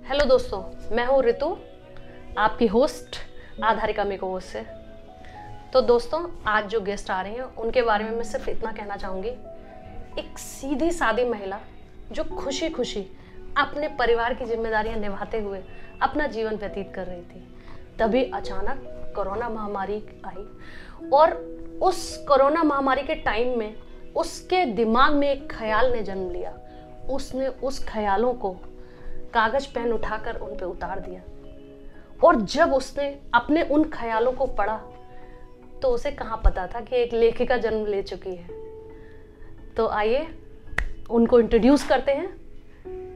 Hello दोस्तों, मैं हूँ ऋतु, आपकी होस्ट आधारिका मेकओवर से। तो दोस्तों, आज जो गेस्ट आ रहे हैं उनके बारे में मैं सिर्फ इतना कहना चाहूँगी। एक सीधी सादी महिला जो खुशी खुशी अपने परिवार की जिम्मेदारियां निभाते हुए अपना जीवन व्यतीत कर रही थी, तभी अचानक कोरोना महामारी आई और उस कोरोना महामारी के टाइम में उसके दिमाग में एक ख्याल ने जन्म लिया। उसने उस ख्यालों को कागज पेन उठाकर उन पे उतार दिया और जब उसने अपने उन ख्यालों को पढ़ा तो उसे कहाँ पता था कि एक लेखिका जन्म ले चुकी है। तो आइए उनको इंट्रोड्यूस करते हैं,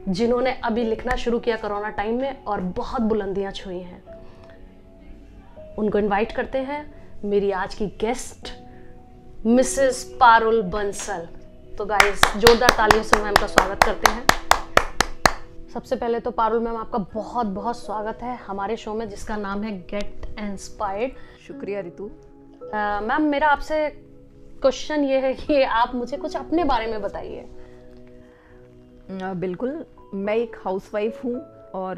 जिन्होंने अभी लिखना शुरू किया कोरोना टाइम में और बहुत बुलंदियां छुई हैं। उनको इनवाइट करते हैं मेरी आज की गेस्ट मिसेस पारुल बंसल। तो गाइस, जोरदार तालियों से मैम का स्वागत करते हैं। सबसे पहले तो पारुल मैम, आपका बहुत बहुत स्वागत है हमारे शो में जिसका नाम है गेट इंस्पायर्ड। शुक्रिया ऋतु। मैम, मेरा आपसे क्वेश्चन ये है कि आप मुझे कुछ अपने बारे में बताइए। बिल्कुल, मैं एक हाउसवाइफ हूँ और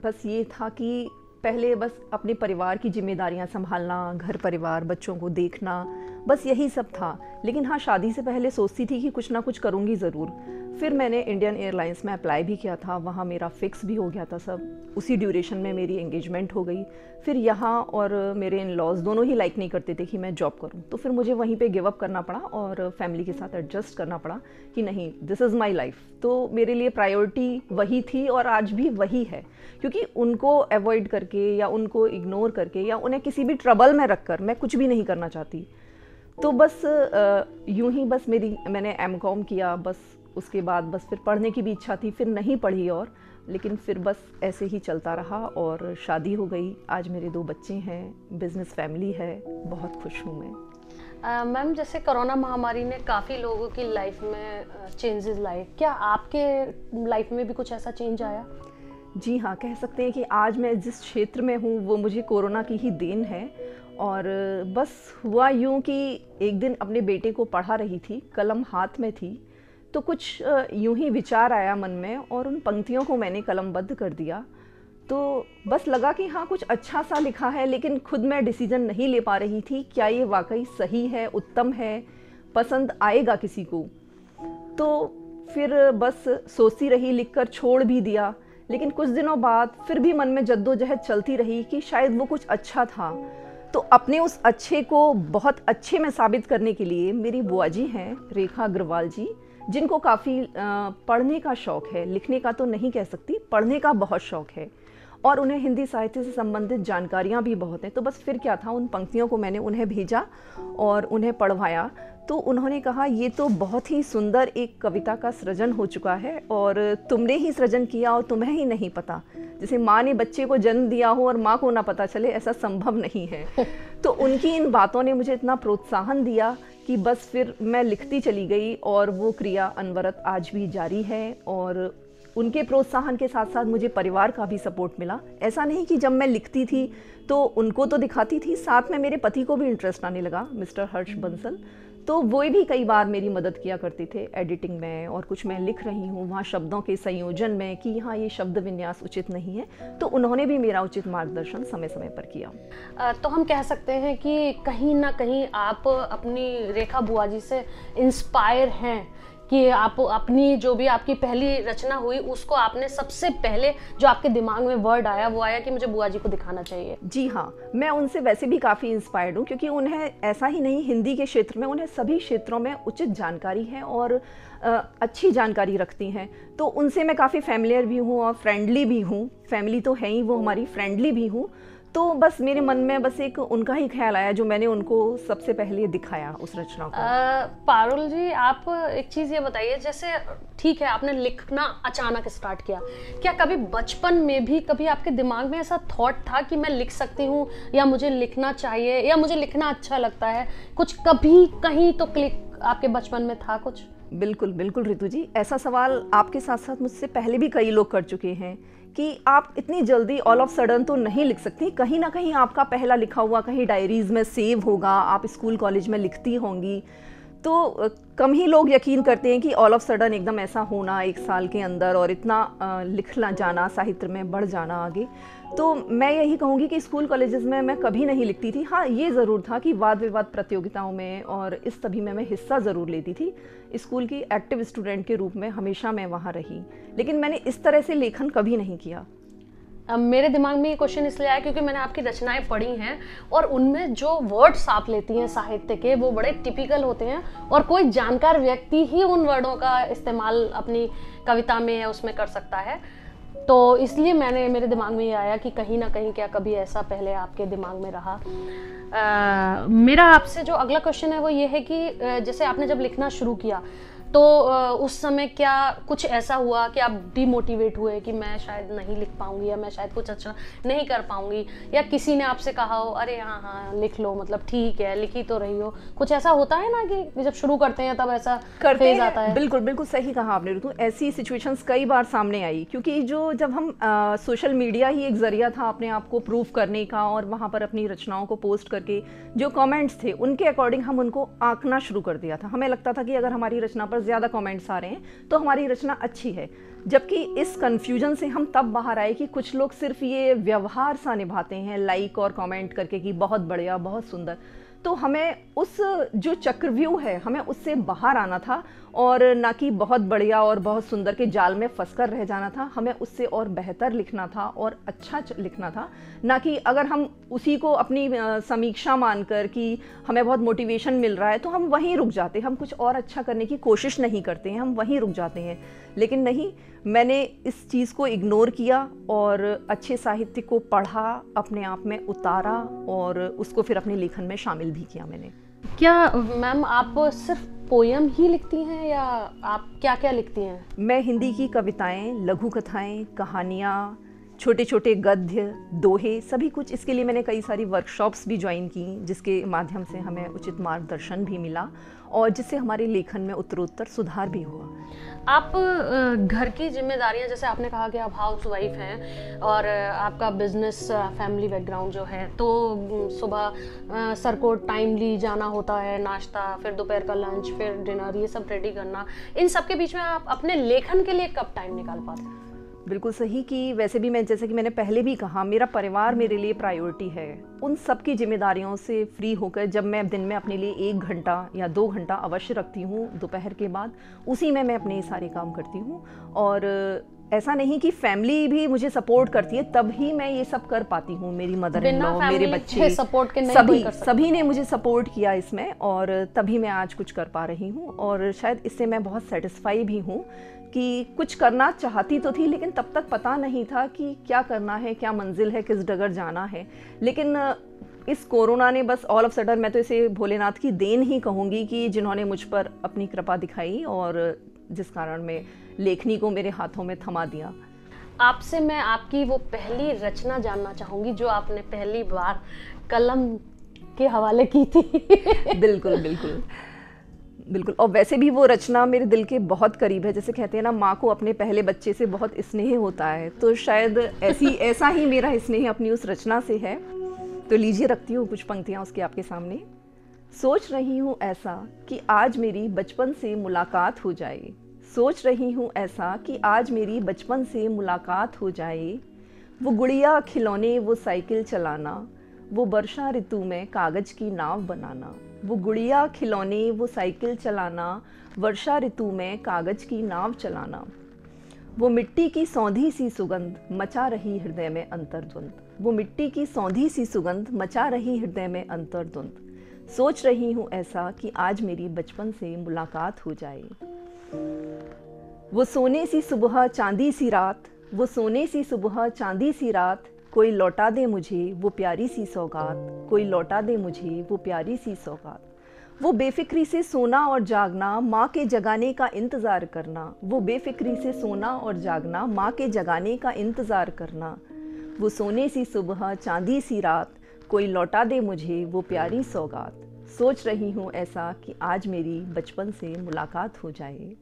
बस ये था कि पहले बस अपने परिवार की जिम्मेदारियाँ संभालना, घर परिवार, बच्चों को देखना, बस यही सब था। लेकिन हाँ, शादी से पहले सोचती थी कि कुछ ना कुछ करूँगी ज़रूर। फिर मैंने इंडियन एयरलाइंस में अप्लाई भी किया था, वहाँ मेरा फिक्स भी हो गया था सब। उसी ड्यूरेशन में मेरी एंगेजमेंट हो गई। फिर यहाँ और मेरे इन लॉज दोनों ही लाइक नहीं करते थे कि मैं जॉब करूँ, तो फिर मुझे वहीं पे गिव अप करना पड़ा और फैमिली के साथ एडजस्ट करना पड़ा कि नहीं, दिस इज़ माई लाइफ। तो मेरे लिए प्रायोरिटी वही थी और आज भी वही है, क्योंकि उनको अवॉइड करके या उनको इग्नोर करके या उन्हें किसी भी ट्रबल में रख कर मैं कुछ भी नहीं करना चाहती। तो बस यूं ही बस मैंने एमकॉम किया, बस उसके बाद बस फिर पढ़ने की भी इच्छा थी, फिर नहीं पढ़ी और लेकिन फिर बस ऐसे ही चलता रहा और शादी हो गई। आज मेरे 2 बच्चे हैं, बिजनेस फैमिली है, बहुत खुश हूँ मैं। मैम, जैसे कोरोना महामारी ने काफ़ी लोगों की लाइफ में चेंजेस लाए, क्या आपके लाइफ में भी कुछ ऐसा चेंज आया? जी हाँ, कह सकते हैं कि आज मैं जिस क्षेत्र में हूँ वो मुझे कोरोना की ही देन है। और बस हुआ यूँ कि एक दिन अपने बेटे को पढ़ा रही थी, कलम हाथ में थी, तो कुछ यूं ही विचार आया मन में और उन पंक्तियों को मैंने कलमबद्ध कर दिया। तो बस लगा कि हाँ, कुछ अच्छा सा लिखा है, लेकिन खुद मैं डिसीजन नहीं ले पा रही थी क्या ये वाकई सही है, उत्तम है, पसंद आएगा किसी को। तो फिर बस सोचती रही, लिखकर छोड़ भी दिया। लेकिन कुछ दिनों बाद फिर भी मन में जद्दोजहद चलती रही कि शायद वो कुछ अच्छा था। तो अपने उस अच्छे को बहुत अच्छे में साबित करने के लिए मेरी बुआ जी हैं, रेखा अग्रवाल जी, जिनको काफ़ी पढ़ने का शौक़ है, लिखने का तो नहीं कह सकती, पढ़ने का बहुत शौक़ है और उन्हें हिंदी साहित्य से संबंधित जानकारियाँ भी बहुत हैं। तो बस फिर क्या था, उन पंक्तियों को मैंने उन्हें भेजा और उन्हें पढ़वाया। तो उन्होंने कहा, ये तो बहुत ही सुंदर एक कविता का सृजन हो चुका है और तुमने ही सृजन किया और तुम्हें ही नहीं पता। जैसे माँ ने बच्चे को जन्म दिया हो और माँ को ना पता चले, ऐसा संभव नहीं है। तो उनकी इन बातों ने मुझे इतना प्रोत्साहन दिया कि बस फिर मैं लिखती चली गई और वो क्रिया अनवरत आज भी जारी है। और उनके प्रोत्साहन के साथ साथ मुझे परिवार का भी सपोर्ट मिला। ऐसा नहीं कि जब मैं लिखती थी तो उनको तो दिखाती थी, साथ में मेरे पति को भी इंटरेस्ट आने लगा, मिस्टर हर्ष बंसल। तो वो भी कई बार मेरी मदद किया करते थे एडिटिंग में, और कुछ मैं लिख रही हूँ वहाँ शब्दों के संयोजन में कि यहाँ ये शब्द विन्यास उचित नहीं है, तो उन्होंने भी मेरा उचित मार्गदर्शन समय समय पर किया। तो हम कह सकते हैं कि कहीं ना कहीं आप अपनी रेखा बुआ जी से इंस्पायर हैं कि आप अपनी जो भी आपकी पहली रचना हुई उसको आपने सबसे पहले जो आपके दिमाग में वर्ड आया वो आया कि मुझे बुआ जी को दिखाना चाहिए। जी हाँ, मैं उनसे वैसे भी काफ़ी इंस्पायर्ड हूँ, क्योंकि उन्हें ऐसा ही नहीं, हिंदी के क्षेत्र में उन्हें सभी क्षेत्रों में उचित जानकारी है और अच्छी जानकारी रखती हैं। तो उनसे मैं काफ़ी फैमिलियर भी हूँ और फ्रेंडली भी हूँ। फैमिली तो है ही वो हमारी, फ्रेंडली भी हूँ। तो बस मेरे मन में बस एक उनका ही ख्याल आया जो मैंने उनको सबसे पहले दिखाया उस रचना को। पारुल जी, आप एक चीज़ ये बताइए, जैसे ठीक है आपने लिखना अचानक स्टार्ट किया, क्या कभी बचपन में भी कभी आपके दिमाग में ऐसा थॉट था कि मैं लिख सकती हूँ या मुझे लिखना चाहिए या मुझे लिखना अच्छा लगता है? कुछ कभी कहीं तो क्लिक आपके बचपन में था कुछ? बिल्कुल बिल्कुल ऋतु जी, ऐसा सवाल आपके साथ साथ मुझसे पहले भी कई लोग कर चुके हैं कि आप इतनी जल्दी ऑल ऑफ सडन तो नहीं लिख सकती, कहीं ना कहीं आपका पहला लिखा हुआ कहीं डायरीज में सेव होगा, आप स्कूल कॉलेज में लिखती होंगी। तो कम ही लोग यकीन करते हैं कि ऑल ऑफ सडन एकदम ऐसा होना 1 साल के अंदर और इतना लिखना जाना, साहित्य में बढ़ जाना आगे। तो मैं यही कहूँगी कि स्कूल कॉलेजेस में मैं कभी नहीं लिखती थी। हाँ, ये ज़रूर था कि वाद विवाद प्रतियोगिताओं में और इस सभी में मैं हिस्सा ज़रूर लेती थी। स्कूल की एक्टिव स्टूडेंट के रूप में हमेशा मैं वहाँ रही, लेकिन मैंने इस तरह से लेखन कभी नहीं किया। अब मेरे दिमाग में ये क्वेश्चन इसलिए आया क्योंकि मैंने आपकी रचनाएं पढ़ी हैं और उनमें जो वर्ड्स आप लेती हैं साहित्य के, वो बड़े टिपिकल होते हैं और कोई जानकार व्यक्ति ही उन वर्डों का इस्तेमाल अपनी कविता में या उसमें कर सकता है। तो इसलिए मेरे दिमाग में ये आया कि कहीं ना कहीं क्या कभी ऐसा पहले आपके दिमाग में रहा। मेरा आपसे जो अगला क्वेश्चन है वो ये है कि जैसे आपने जब लिखना शुरू किया तो उस समय क्या कुछ ऐसा हुआ कि आप डिमोटिवेट हुए कि मैं शायद नहीं लिख पाऊंगी या मैं शायद कुछ अच्छा नहीं कर पाऊंगी, या किसी ने आपसे कहा हो अरे हाँ लिख लो, मतलब ठीक है लिख ही तो रही हो? कुछ ऐसा होता है ना कि जब शुरू करते हैं तब ऐसा फेज आता है। बिल्कुल बिल्कुल सही कहा आपने ऋतु। ऐसी सिचुएशंस कई बार सामने आई, क्योंकि जब हम सोशल मीडिया ही एक जरिया था अपने आप को प्रूव करने का और वहाँ पर अपनी रचनाओं को पोस्ट करके जो कमेंट्स थे उनके अकॉर्डिंग हम उनको आंकना शुरू कर दिया था। हमें लगता था कि अगर हमारी रचना पर ज़्यादा कमेंट्स आ रहे हैं तो हमारी रचना अच्छी है, जबकि इस कन्फ्यूजन से हम तब बाहर आए कि कुछ लोग सिर्फ ये व्यवहार सा निभाते हैं लाइक और कमेंट करके कि बहुत बढ़िया बहुत सुंदर। तो हमें उस जो चक्रव्यूह है हमें उससे बाहर आना था और ना कि बहुत बढ़िया और बहुत सुंदर के जाल में फंसकर रह जाना था। हमें उससे और बेहतर लिखना था और अच्छा लिखना था, ना कि अगर हम उसी को अपनी समीक्षा मानकर कि हमें बहुत मोटिवेशन मिल रहा है तो हम वहीं रुक जाते हैं, हम कुछ और अच्छा करने की कोशिश नहीं करते हैं, हम वहीं रुक जाते हैं। लेकिन नहीं, मैंने इस चीज़ को इग्नोर किया और अच्छे साहित्य को पढ़ा, अपने आप में उतारा और उसको फिर अपने लेखन में शामिल भी किया मैंने। क्या मैम आप सिर्फ पोयम ही लिखती हैं या आप क्या क्या लिखती हैं? मैं हिंदी की कविताएं, लघु कथाएं, कहानियाँ, छोटे छोटे गद्य, दोहे, सभी कुछ। इसके लिए मैंने कई सारी वर्कशॉप्स भी ज्वाइन की जिसके माध्यम से हमें उचित मार्गदर्शन भी मिला और जिससे हमारे लेखन में उत्तरोत्तर सुधार भी हुआ। आप घर की जिम्मेदारियां, जैसे आपने कहा कि आप हाउस वाइफ हैं और आपका बिजनेस फैमिली बैकग्राउंड जो है, तो सुबह सर को टाइमली जाना होता है, नाश्ता, फिर दोपहर का लंच, फिर डिनर, ये सब रेडी करना, इन सब के बीच में आप अपने लेखन के लिए कब टाइम निकाल पाते हैं? बिल्कुल सही कि वैसे भी मैं, जैसे कि मैंने पहले भी कहा, मेरा परिवार मेरे लिए प्रायोरिटी है। उन सब की जिम्मेदारियों से फ्री होकर जब मैं दिन में अपने लिए 1 घंटा या 2 घंटा अवश्य रखती हूँ दोपहर के बाद, उसी में मैं अपने सारे काम करती हूँ। और ऐसा नहीं कि फैमिली भी मुझे सपोर्ट करती है तब ही मैं ये सब कर पाती हूँ। मेरी मदर इन लॉ, मेरे बच्चे, सपोर्ट के सभी ने मुझे सपोर्ट किया इसमें और तभी मैं आज कुछ कर पा रही हूँ। और शायद इससे मैं बहुत सेटिस्फाई भी हूँ कि कुछ करना चाहती तो थी लेकिन तब तक पता नहीं था कि क्या करना है, क्या मंजिल है, किस डगर जाना है। लेकिन इस कोरोना ने बस ऑल ऑफ सडन, मैं तो इसे भोलेनाथ की देन ही कहूँगी कि जिन्होंने मुझ पर अपनी कृपा दिखाई और जिस कारण मैं लेखनी को मेरे हाथों में थमा दिया। आपसे मैं आपकी वो पहली रचना जानना चाहूँगी जो आपने पहली बार कलम के हवाले की थी। बिल्कुल बिल्कुल बिल्कुल। और वैसे भी वो रचना मेरे दिल के बहुत करीब है। जैसे कहते हैं ना, माँ को अपने पहले बच्चे से बहुत स्नेह होता है, तो शायद ऐसा ही मेरा स्नेह अपनी उस रचना से है। तो लीजिए, रखती हूँ कुछ पंक्तियाँ उसके आपके सामने। सोच रही हूँ ऐसा कि आज मेरी बचपन से मुलाकात हो जाए, सोच रही हूँ ऐसा कि आज मेरी बचपन से मुलाकात हो जाए। वो गुड़िया खिलौने, वो साइकिल चलाना, वो वर्षा ऋतु में कागज की नाव बनाना। वो गुड़िया खिलौने, वो साइकिल चलाना, वर्षा ऋतु में कागज की नाव चलाना। वो मिट्टी की सौंधी सी सुगंध मचा रही हृदय में अंतर्द्वंद। वो मिट्टी की सौंधी सी सुगंध मचा रही हृदय में अंतर्द्वंद। सोच रही हूँ ऐसा कि आज मेरी बचपन से मुलाकात हो जाए। वो सोने सी सुबह चांदी सी रात, वो सोने सी सुबह चांदी सी रात, कोई लौटा दे मुझे वो प्यारी सी सौगात, कोई लौटा दे मुझे वो प्यारी सी सौगात। वो बेफिक्री से सोना और जागना, माँ के जगाने का इंतज़ार करना। वो बेफिक्री से सोना और जागना, माँ के जगाने का इंतज़ार करना। वो सोने सी सुबह चांदी सी रात, कोई लौटा दे मुझे वो प्यारी सौगात। सोच रही हूँ ऐसा कि आज मेरी बचपन से मुलाकात हो जाए।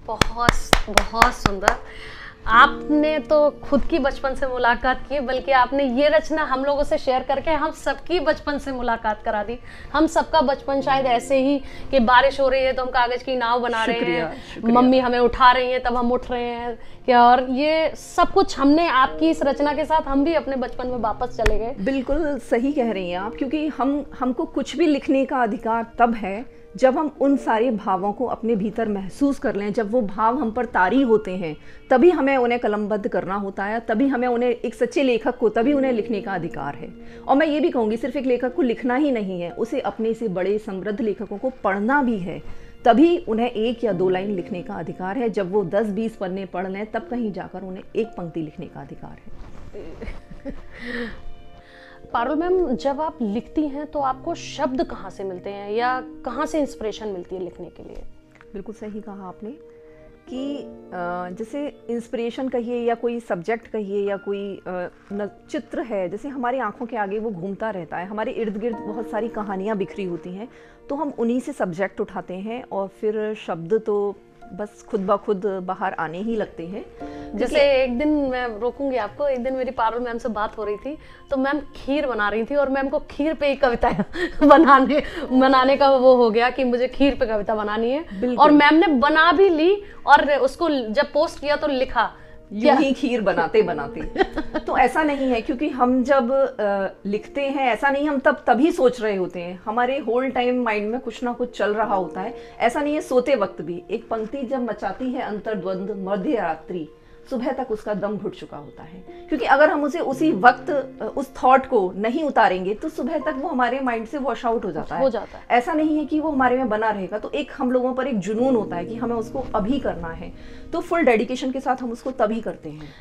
बहुत बहुत सुंदर। आपने तो खुद की बचपन से मुलाकात की, बल्कि आपने ये रचना हम लोगों से शेयर करके हम सबकी बचपन से मुलाकात करा दी। हम सबका बचपन शायद ऐसे ही कि बारिश हो रही है तो हम कागज की नाव बना रहे हैं, मम्मी हमें उठा रही हैं तब हम उठ रहे हैं क्या, और ये सब कुछ हमने आपकी इस रचना के साथ हम भी अपने बचपन में वापस चले गए। बिल्कुल सही कह रही हैं आप, क्योंकि हमको कुछ भी लिखने का अधिकार तब है जब हम उन सारे भावों को अपने भीतर महसूस कर लें, जब वो भाव हम पर तारी होते हैं तभी हमें उन्हें कलमबद्ध करना होता है, तभी हमें उन्हें, एक सच्चे लेखक को तभी उन्हें लिखने का अधिकार है। और मैं ये भी कहूँगी सिर्फ एक लेखक को लिखना ही नहीं है, उसे अपने से बड़े समृद्ध लेखकों को पढ़ना भी है, तभी उन्हें 1 या 2 लाइन लिखने का अधिकार है। जब वो 10-20 पन्ने पढ़ लें तब कहीं जाकर उन्हें 1 पंक्ति लिखने का अधिकार है। पारुल मैम, जब आप लिखती हैं तो आपको शब्द कहाँ से मिलते हैं या कहाँ से इंस्पिरेशन मिलती है लिखने के लिए? बिल्कुल सही कहा आपने कि जैसे इंस्पिरेशन कहिए या कोई सब्जेक्ट कहिए या कोई चित्र है, जैसे हमारी आंखों के आगे वो घूमता रहता है, हमारे इर्द गिर्द बहुत सारी कहानियाँ बिखरी होती हैं, तो हम उन्हीं से सब्जेक्ट उठाते हैं और फिर शब्द तो बस खुद ब खुद बाहर आने ही लगते हैं। जैसे एक दिन मैं रोकूंगी आपको, एक दिन मेरी पारुल मैम से बात हो रही थी तो मैम खीर बना रही थी और मैम को खीर पे ही कविता बनाने का वो हो गया कि मुझे खीर पे कविता बनानी है, और मैम ने बना भी ली और उसको जब पोस्ट किया तो लिखा यूं ही खीर बनाते बनाते। तो ऐसा नहीं है, क्योंकि हम जब लिखते हैं ऐसा नहीं हम तभी सोच रहे होते हैं, हमारे होल टाइम माइंड में कुछ ना कुछ चल रहा होता है। ऐसा नहीं है, सोते वक्त भी एक पंक्ति जब मचाती है अंतर्द्वंद मध्य रात्रि, सुबह तक उसका दम घुट चुका होता है, क्योंकि अगर हम उसे उसी वक्त उस थॉट को नहीं उतारेंगे तो सुबह तक वो हमारे माइंड से वॉश आउट हो जाता है। ऐसा नहीं है कि वो हमारे में बना रहेगा। तो एक हम लोगों पर एक जुनून होता है कि हमें उसको अभी करना है, तो फुल डेडिकेशन के साथ हम उसको तभी करते हैं।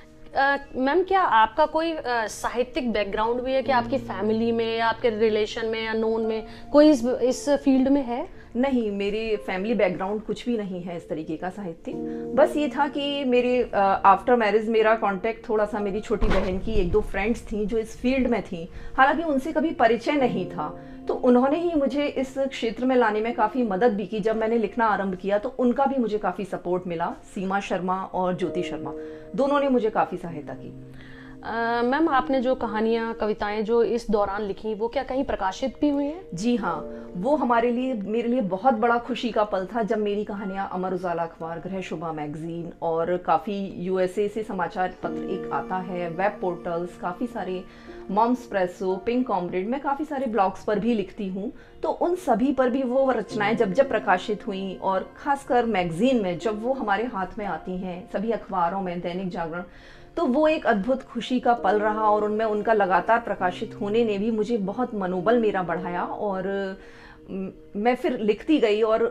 मैम, क्या आपका कोई साहित्यिक बैकग्राउंड भी है कि आपकी फैमिली में या आपके रिलेशन में या नोन में कोई इस फील्ड में है? नहीं, मेरे फैमिली बैकग्राउंड कुछ भी नहीं है इस तरीके का साहित्यिक। बस ये था कि मेरे आफ्टर मैरिज मेरा कांटेक्ट थोड़ा सा मेरी छोटी बहन की 1-2 फ्रेंड्स थी जो इस फील्ड में थी, हालांकि उनसे कभी परिचय नहीं था, तो उन्होंने ही मुझे इस क्षेत्र में लाने में काफ़ी मदद भी की। जब मैंने लिखना आरंभ किया तो उनका भी मुझे काफ़ी सपोर्ट मिला। सीमा शर्मा और ज्योति शर्मा दोनों ने मुझे काफ़ी सहायता की। मैम, आपने जो कहानियाँ कविताएं जो इस दौरान लिखी वो क्या कहीं प्रकाशित भी हुई हैं? जी हाँ, वो मेरे लिए बहुत बड़ा खुशी का पल था जब मेरी कहानियाँ अमर उजाला अखबार, गृह शोभा मैगजीन और काफ़ी यूएसए से समाचार पत्र एक आता है, वेब पोर्टल्स, काफ़ी सारे मॉम्स प्रेसो, पिंक कॉमरेड, मैं काफ़ी सारे ब्लॉग्स पर भी लिखती हूँ, तो उन सभी पर भी वो रचनाएं जब प्रकाशित हुई और खासकर मैगजीन में जब वो हमारे हाथ में आती हैं, सभी अखबारों में, दैनिक जागरण, तो वो एक अद्भुत खुशी का पल रहा और उनमें उनका लगातार प्रकाशित होने ने भी मुझे बहुत मनोबल मेरा बढ़ाया और मैं फिर लिखती गई और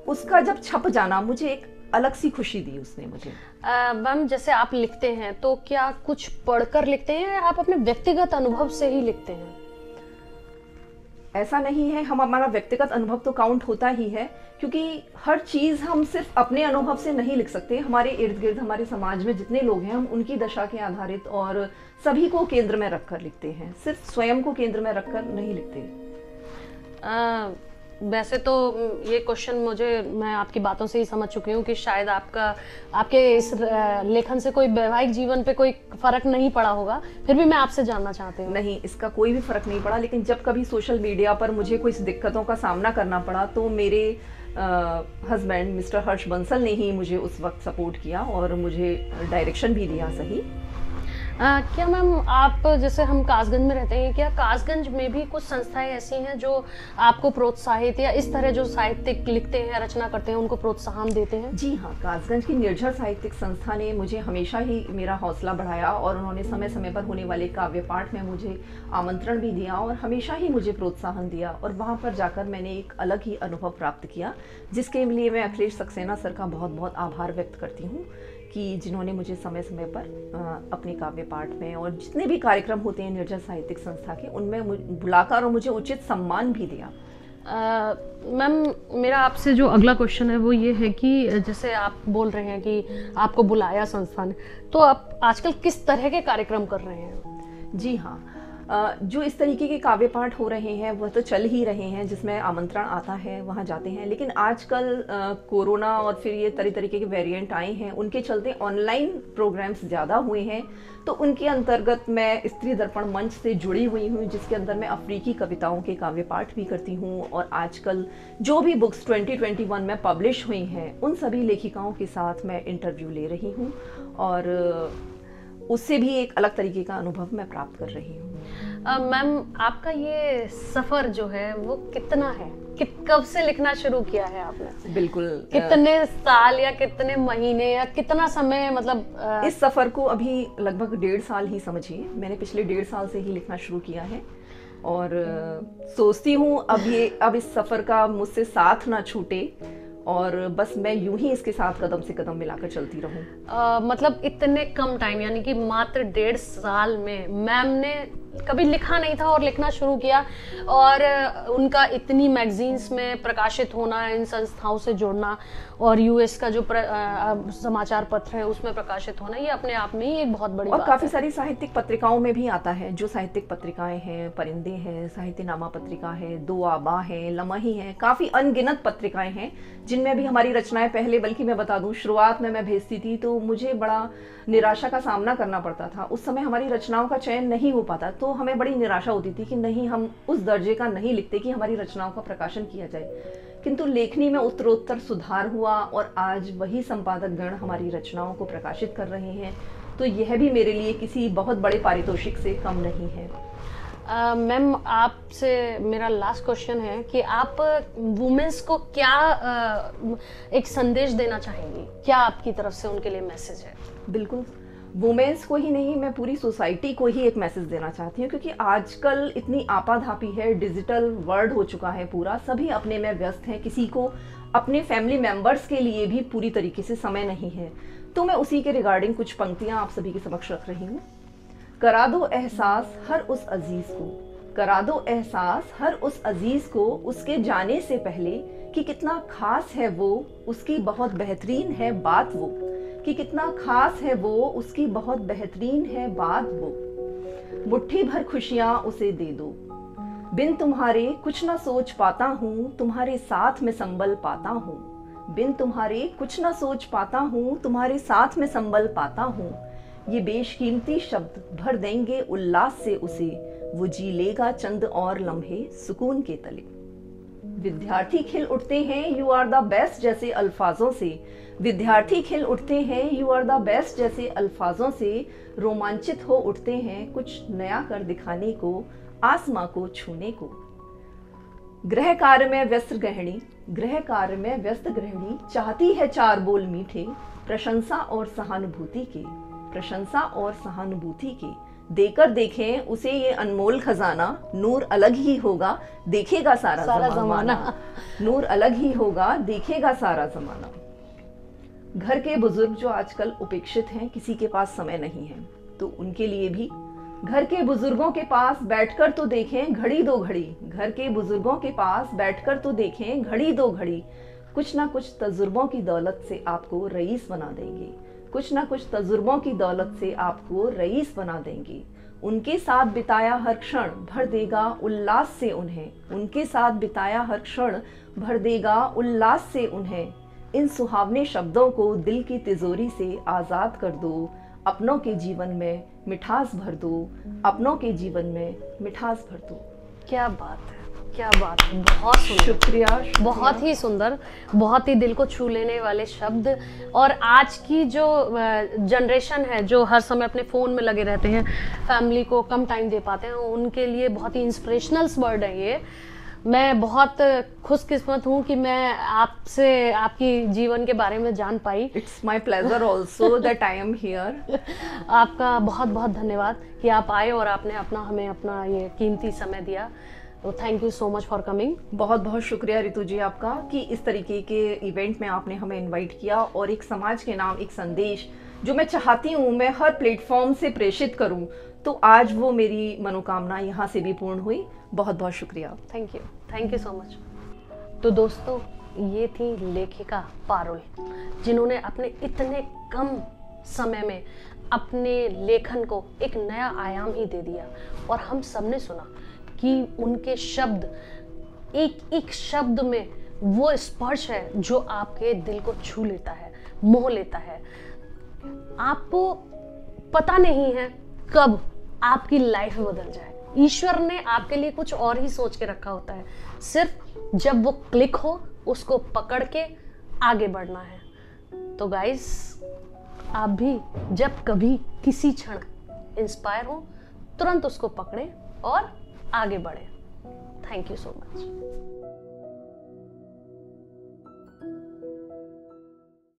उसका जब छप जाना मुझे एक अलग सी खुशी दी उसने मुझे। मैम, जैसे आप लिखते हैं तो क्या कुछ पढ़कर लिखते हैं या आप अपने व्यक्तिगत अनुभव से ही लिखते हैं? ऐसा नहीं है, हमारा व्यक्तिगत अनुभव तो काउंट होता ही है, क्योंकि हर चीज़ हम सिर्फ अपने अनुभव से नहीं लिख सकते। हमारे इर्द गिर्द हमारे समाज में जितने लोग हैं हम उनकी दशा के आधारित और सभी को केंद्र में रखकर लिखते हैं, सिर्फ स्वयं को केंद्र में रखकर नहीं लिखते। वैसे तो ये क्वेश्चन मैं आपकी बातों से ही समझ चुकी हूँ कि शायद आपके इस लेखन से कोई वैवाहिक जीवन पे कोई फर्क नहीं पड़ा होगा, फिर भी मैं आपसे जानना चाहती हूँ। नहीं, इसका कोई भी फर्क नहीं पड़ा, लेकिन जब कभी सोशल मीडिया पर मुझे कुछ दिक्कतों का सामना करना पड़ा तो मेरे हस्बैंड मिस्टर हर्ष बंसल ने ही मुझे उस वक्त सपोर्ट किया और मुझे डायरेक्शन भी दिया सही। क्या मैम, आप जैसे हम कासगंज में रहते हैं, क्या कासगंज में भी कुछ संस्थाएं ऐसी हैं जो आपको प्रोत्साहित या इस तरह जो साहित्यिक लिखते हैं, रचना करते हैं, उनको प्रोत्साहन देते हैं? जी हाँ, कासगंज की निर्झर साहित्यिक संस्था ने मुझे हमेशा ही मेरा हौसला बढ़ाया और उन्होंने समय समय पर होने वाले काव्य पाठ में मुझे आमंत्रण भी दिया और हमेशा ही मुझे प्रोत्साहन दिया, और वहाँ पर जाकर मैंने एक अलग ही अनुभव प्राप्त किया, जिसके लिए मैं अखिलेश सक्सेना सर का बहुत बहुत आभार व्यक्त करती हूँ कि जिन्होंने मुझे समय समय पर अपने काव्य पाठ में और जितने भी कार्यक्रम होते हैं निर्जर साहित्यिक संस्था के, उनमें बुलाकर और मुझे उचित सम्मान भी दिया। मैम, मेरा आपसे जो अगला क्वेश्चन है वो ये है कि जैसे आप बोल रहे हैं कि आपको बुलाया संस्था ने, तो आप आजकल किस तरह के कार्यक्रम कर रहे हैं? जी हाँ, जो इस तरीके के काव्य पाठ हो रहे हैं वह तो चल ही रहे हैं, जिसमें आमंत्रण आता है वहाँ जाते हैं, लेकिन आजकल कोरोना और फिर ये तरह तरीके के वेरिएंट आए हैं, उनके चलते ऑनलाइन प्रोग्राम्स ज़्यादा हुए हैं। तो उनके अंतर्गत मैं स्त्री दर्पण मंच से जुड़ी हुई हूँ, जिसके अंदर मैं अफ्रीकी कविताओं के काव्य पाठ भी करती हूँ, और आजकल जो भी बुक्स 2021 में पब्लिश हुई हैं उन सभी लेखिकाओं के साथ मैं इंटरव्यू ले रही हूँ, और उससे भी एक अलग तरीके का अनुभव मैं प्राप्त कर रही हूँ। मैम, आपका ये सफर जो है वो कितना है, कब से लिखना शुरू किया है आपने? बिल्कुल, कितने साल या कितने महीने या कितना समय, मतलब इस सफर को अभी लगभग 1.5 साल ही समझिए। मैंने पिछले 1.5 साल से ही लिखना शुरू किया है, और सोचती हूँ अब इस सफर का मुझसे साथ ना छूटे, और बस मैं यूं ही इसके साथ कदम से कदम मिलाकर चलती रहूं। मतलब इतने कम टाइम, यानी कि मात्र 1.5 साल में मैम ने कभी लिखा नहीं था और लिखना शुरू किया, और उनका इतनी मैगजीन्स में प्रकाशित होना, इन संस्थाओं से जुड़ना, और यूएस का जो समाचार पत्र है उसमें प्रकाशित होना, ये अपने आप में ही एक बहुत बड़ी और बात काफी है। सारी साहित्यिक पत्रिकाओं में भी आता है, जो साहित्यिक पत्रिकाएं हैं, परिंदे हैं, साहित्यनामा पत्रिका है, दो आबा है, लमही है, काफी अनगिनत पत्रिकाएं हैं जिनमें भी हमारी रचनाएं पहले, बल्कि मैं बता दूं, शुरुआत में मैं भेजती थी तो मुझे बड़ा निराशा का सामना करना पड़ता था। उस समय हमारी रचनाओं का चयन नहीं हो पाता, तो हमें बड़ी निराशा होती थी कि नहीं, हम उस दर्जे का नहीं लिखते कि हमारी रचनाओं का प्रकाशन किया जाए। किंतु लेखनी में उत्तरोत्तर सुधार हुआ, और आज वही संपादक गण हमारी रचनाओं को प्रकाशित कर रहे हैं, तो यह भी मेरे लिए किसी बहुत बड़े पारितोषिक से कम नहीं है। मैम, आपसे मेरा लास्ट क्वेश्चन है कि आप वुमेन्स को क्या एक संदेश देना चाहेंगी? क्या आपकी तरफ से उनके लिए मैसेज है? बिल्कुल, वुमेन्स को ही नहीं, मैं पूरी सोसाइटी को ही एक मैसेज देना चाहती हूँ, क्योंकि आजकल इतनी आपाधापी है, डिजिटल वर्ल्ड हो चुका है पूरा, सभी अपने में व्यस्त हैं, किसी को अपने फैमिली मेंबर्स के लिए भी पूरी तरीके से समय नहीं है। तो मैं उसी के रिगार्डिंग कुछ पंक्तियां आप सभी के समक्ष रख रही हूँ। करा दो एहसास हर उस अजीज को, करा दो एहसास हर उस अजीज को, उसके जाने से पहले कि कितना खास है वो, उसकी बहुत बेहतरीन है बात वो, कि कितना खास है वो, उसकी बहुत बेहतरीन है बात वो। मुट्ठी भर खुशियां उसे दे दो, बिन तुम्हारे कुछ ना सोच पाता हूँ, तुम्हारे साथ में संबल पाता हूँ। बिन तुम्हारे कुछ ना सोच पाता हूँ, तुम्हारे साथ में संबल पाता हूँ। ये बेशकीमती शब्द भर देंगे उल्लास से उसे, वो जी लेगा चंद और लम्हे सुकून के तले। विद्यार्थी खिल उठते हैं यू आर द बेस्ट जैसे अल्फाजों से, विद्यार्थी खिल उठते हैं यू आर द बेस्ट जैसे अल्फाजों से, रोमांचित हो उठते हैं कुछ नया कर दिखाने को, आसमां को छूने को। गृह कार्य में व्यस्त गृहिणी, गृह कार्य में व्यस्त गृहिणी, चाहती है चार बोल मीठे, प्रशंसा और सहानुभूति के, प्रशंसा और सहानुभूति के। देकर देखें उसे ये अनमोल खजाना, नूर अलग ही होगा देखेगा सारा जमाना, नूर अलग ही होगा देखेगा सारा जमाना। घर के बुजुर्ग जो आजकल उपेक्षित हैं, किसी के पास समय नहीं है, तो उनके लिए भी घर के बुजुर्गों के पास बैठकर तो देखें घड़ी दो घड़ी, घर के बुजुर्गों के पास बैठकर तो देखें घड़ी दो घड़ी। कुछ ना कुछ तजुर्बों की दौलत से आपको रईस बना देंगे, कुछ ना कुछ तजुर्बों की दौलत से आपको रईस बना देंगे। उनके साथ बिताया हर क्षण भर देगा उल्लास से उन्हें, उनके साथ बिताया हर क्षण भर देगा उल्लास से उन्हें। इन सुहावने शब्दों को दिल की तिजोरी से आजाद कर दो, अपनों के जीवन में मिठास भर दो, अपनों के जीवन में मिठास भर दो। क्या बात है, क्या बात है, बहुत सुंदर, शुक्रिया, बहुत ही सुंदर, बहुत ही दिल को छू लेने वाले शब्द। और आज की जो जनरेशन है, जो हर समय अपने फ़ोन में लगे रहते हैं, फैमिली को कम टाइम दे पाते हैं, उनके लिए बहुत ही इंस्पिरेशनल वर्ड है ये। मैं बहुत खुशकिस्मत हूँ कि मैं आपसे आपकी जीवन के बारे में जान पाई। It's my pleasure also that I am here. आपका बहुत बहुत धन्यवाद कि आप आए और आपने हमें अपना ये कीमती समय दिया। तो thank you so much for coming. बहुत बहुत शुक्रिया रितु जी आपका कि इस तरीके के इवेंट में आपने हमें इनवाइट किया, और एक समाज के नाम एक संदेश जो मैं चाहती हूँ मैं हर प्लेटफॉर्म से प्रेषित करूँ, तो आज वो मेरी मनोकामना यहाँ से भी पूर्ण हुई। बहुत बहुत शुक्रिया। Thank you so much. तो दोस्तों, ये थी लेखिका पारुल, जिन्होंने अपने इतने कम समय में अपने लेखन को एक नया आयाम ही दे दिया। और हम सबने सुना कि उनके शब्द, एक एक शब्द में वो स्पर्श है जो आपके दिल को छू लेता है, मोह लेता है। आपको पता नहीं है कब आपकी लाइफ बदल जाए। ईश्वर ने आपके लिए कुछ और ही सोच के रखा होता है, सिर्फ जब वो क्लिक हो उसको पकड़ के आगे बढ़ना है। तो गाइस, आप भी जब कभी किसी क्षण इंस्पायर हो, तुरंत उसको पकड़ें और आगे बढ़ें। Thank you so much.